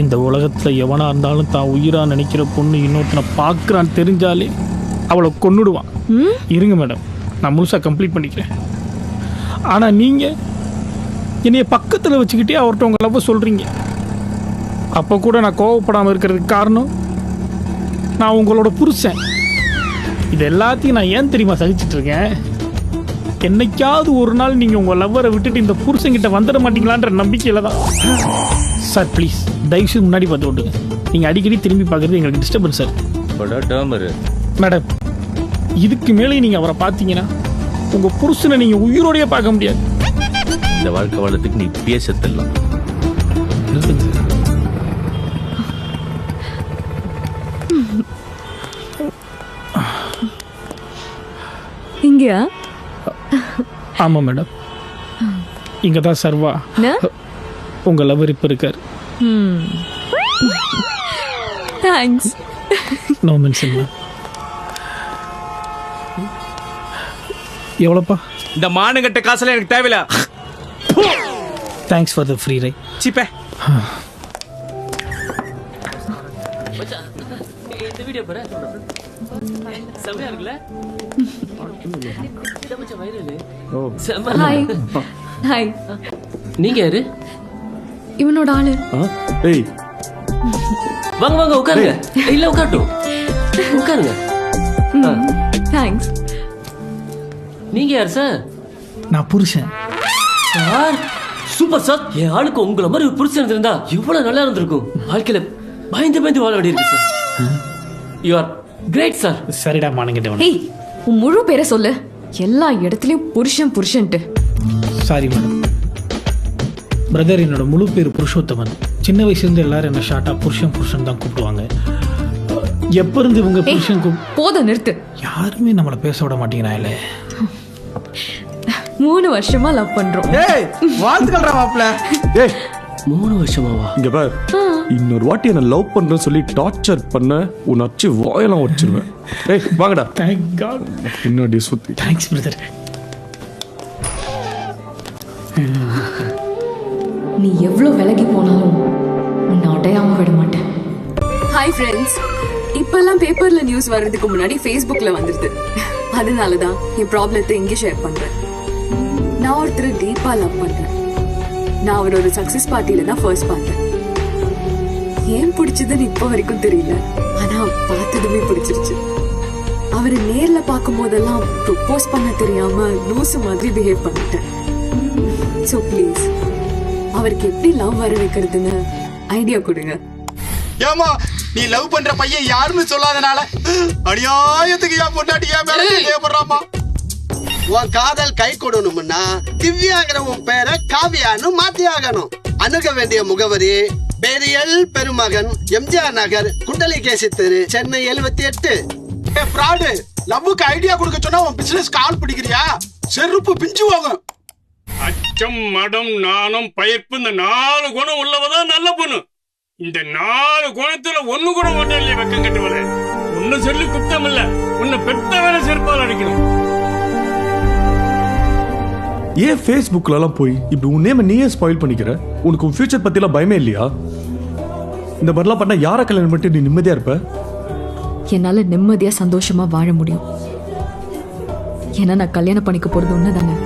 இந்த உலகத்தில் எவனாக இருந்தாலும் தான் உயிராக நினைக்கிற பொண்ணு இன்னொருத்தனை பார்க்குறான்னு தெரிஞ்சாலே அவளை கொன்னுடுவான். இருங்க மேடம், நான் முழுசாக கம்ப்ளீட் பண்ணிக்கிறேன். ஆனால் நீங்கள் என்னைய பக்கத்தில் வச்சுக்கிட்டே அவர்கிட்ட உங்கள் லவ்வை சொல்கிறீங்க. அப்போ கூட நான் கோவப்படாமல் இருக்கிறதுக்கு காரணம் நான் உங்களோட புருஷன். இது எல்லாத்தையும் நான் ஏன் தெரியுமா சகிச்சிட்ருக்கேன்? என்னைக்காவது ஒரு நாள் நீங்கள் உங்கள் லவ்வரை விட்டுட்டு இந்த புருஷங்கிட்ட வந்துட மாட்டீங்களான்ற நம்பிக்கையில் தான். சார் ப்ளீஸ் தயவுசெய்து முன்னாடி பார்த்து விட்டுங்க. நீங்கள் அடிக்கடி திரும்பி பார்க்குறது எங்களுக்கு டிஸ்டர்பன்ஸ் சார். மேடம், இதுக்கு மேலே நீங்கள் அவரை பார்த்தீங்கன்னா உங்கள் புருஷனை நீங்கள் உயிரோடையே பார்க்க முடியாது. இந்த வாழ்க்கை வாழத்துக்கு நீ இப்பயே செத்துடலாம். இங்கயா? ஆமாம் மேடம், இங்கே தான் சர்வா உங்கள் லவர் இப்போ இருக்கார். தேங்க்ஸ். No mention ma'am. எவ்வளோப்பா? இந்த மானுகட்ட காசுல எனக்கு தேவையில்ல. Thanks for the free ride. சிப்பே இந்த வீடியோ பாரு, செமையா இருக்குல்ல? ஹாய். ஹாய். நீங்க யாரு? இவனோட ஆளு. ஏய் வாங்க வாங்க உட்காருங்க. இல்ல உட்காரட்டும், உட்காருங்க. தேங்க்ஸ். நீங்க யார் சார்? நான் புருஷன் சார். Super sir. என் ஆளுக்கு உங்களை மாதிரி ஒரு புருஷன் இருந்தா இவ்வளவு நல்லா இருந்திருக்கும். வாழ்க்கையில பயந்து பயந்து வாழ வேண்டியிருக்கு sir. You are great sir. சரிடா மானுங்கிட்ட. ஹேய், உன் முழு பேரை சொல்லு. எல்லா இடத்துலயும் புருஷன் புருஷன்ட்டு. Sorry madam. பிரதர், என்னோட முழு பேர் புருஷோத்தமன். சின்ன வயசுலேருந்து எல்லாரும் என்ன ஷார்ட்டாக புருஷன் புருஷன் தான் கூப்பிடுவாங்க. எப்போ இருந்து இவங்க புருஷன் போதும், நிறுத்து. யாருமே நம்மளை பேச விட மாட்டேங்கிறாங்களே. 3 வருஷமா லவ் பண்றோம். ஏய் வாழ்த்துக்கள்டா மாப்ள. ஏய் 3 வருஷமாவா? இங்க பார், இன்னொரு வாட்டி என்ன லவ் பண்றேன்னு சொல்லி டார்ச்சர் பண்ண உன் அச்சு வாயெல்லாம் வச்சிருவேன். ஏய் வாங்கடா. Thank God. பின்னாடி சுத்தி. Thanks brother. நீ எவ்வளவு விலகி போனாலும் உன்னை அடையாம விட மாட்டேன். Hi friends. இப்பெல்லாம் பேப்பர்ல நியூஸ் வர்றதுக்கு முன்னாடி ஃபேஸ்புக்ல வந்துருது. அதனாலதான் என் ப்ராப்ளத்தை இங்கே ஷேர் பண்றேன். நான் ஒருத்தர் டீப்பா லவ் பண்றேன். நான் அவரோட சக்சஸ் பார்ட்டியில தான் ஃபர்ஸ்ட் பார்த்தேன். ஏன் பிடிச்சதுன்னு இப்ப வரைக்கும் தெரியல, ஆனா பார்த்ததுமே பிடிச்சிருச்சு. அவரை நேர்ல பார்க்கும் போதெல்லாம் ப்ரொபோஸ் பண்ண தெரியாம லூசு மாதிரி பிஹேவ் பண்ணிட்டேன். சோ ப்ளீஸ் அவருக்கு எப்படி லவ் வர வைக்கிறதுன்னு ஐடியா கொடுங்க. ஏமா நீ லவ் பண்ற பையன் யாருன்னு சொல்லாதனால அநியாயத்துக்கு என் பொண்டாட்டி என் மேல தேவைப்படுறாமா? உன் காதல் கை கொடுணும்னா திவ்யாங்கிற உன் பேரை காவியான்னு மாத்தி ஆகணும். அணுக வேண்டிய முகவரி பேரியல் பெருமகன், எம்ஜிஆர் நகர், குண்டலி கேசி தெரு, சென்னை 78. ஃப்ராடு லவ்வுக்கு ஐடியா கொடுக்க சொன்னா உன் பிசினஸ் கால் பிடிக்கிறியா? செருப்பு பிஞ்சு வாங்கும். அச்சம், மடம், நாணம், பயிர்ப்பு, இந்த 4 குணம் உள்ளவதான் நல்ல பொண்ணு. இந்த 4 குணத்துல ஒண்ணு கூட ஒன்றும் இல்லையே வெக்கம் கட்டுவத. ஒன்னு சொல்லி குத்தம் இல்ல, உன்னை பெத்த வேலை செருப்பால் அடிக்கணும். ஏன் ஃபேஸ்புக்ல எல்லாம் போய் இப்படி உன் நேம் நீயே ஸ்பாயில் பண்ணிக்கிற? உனக்கு உன் ஃபியூச்சர் பத்தி எல்லாம் பயமே இல்லையா? இந்த மாதிரிலாம் பண்ணா யாரை கல்யாணம் பண்ணிட்டு நீ நிம்மதியா இருப்ப? என்னால நிம்மதியா சந்தோஷமா வாழ முடியும். ஏன்னா நான் கல்யாணம் பண்ணிக்க போறது ஒண்ணுதானே.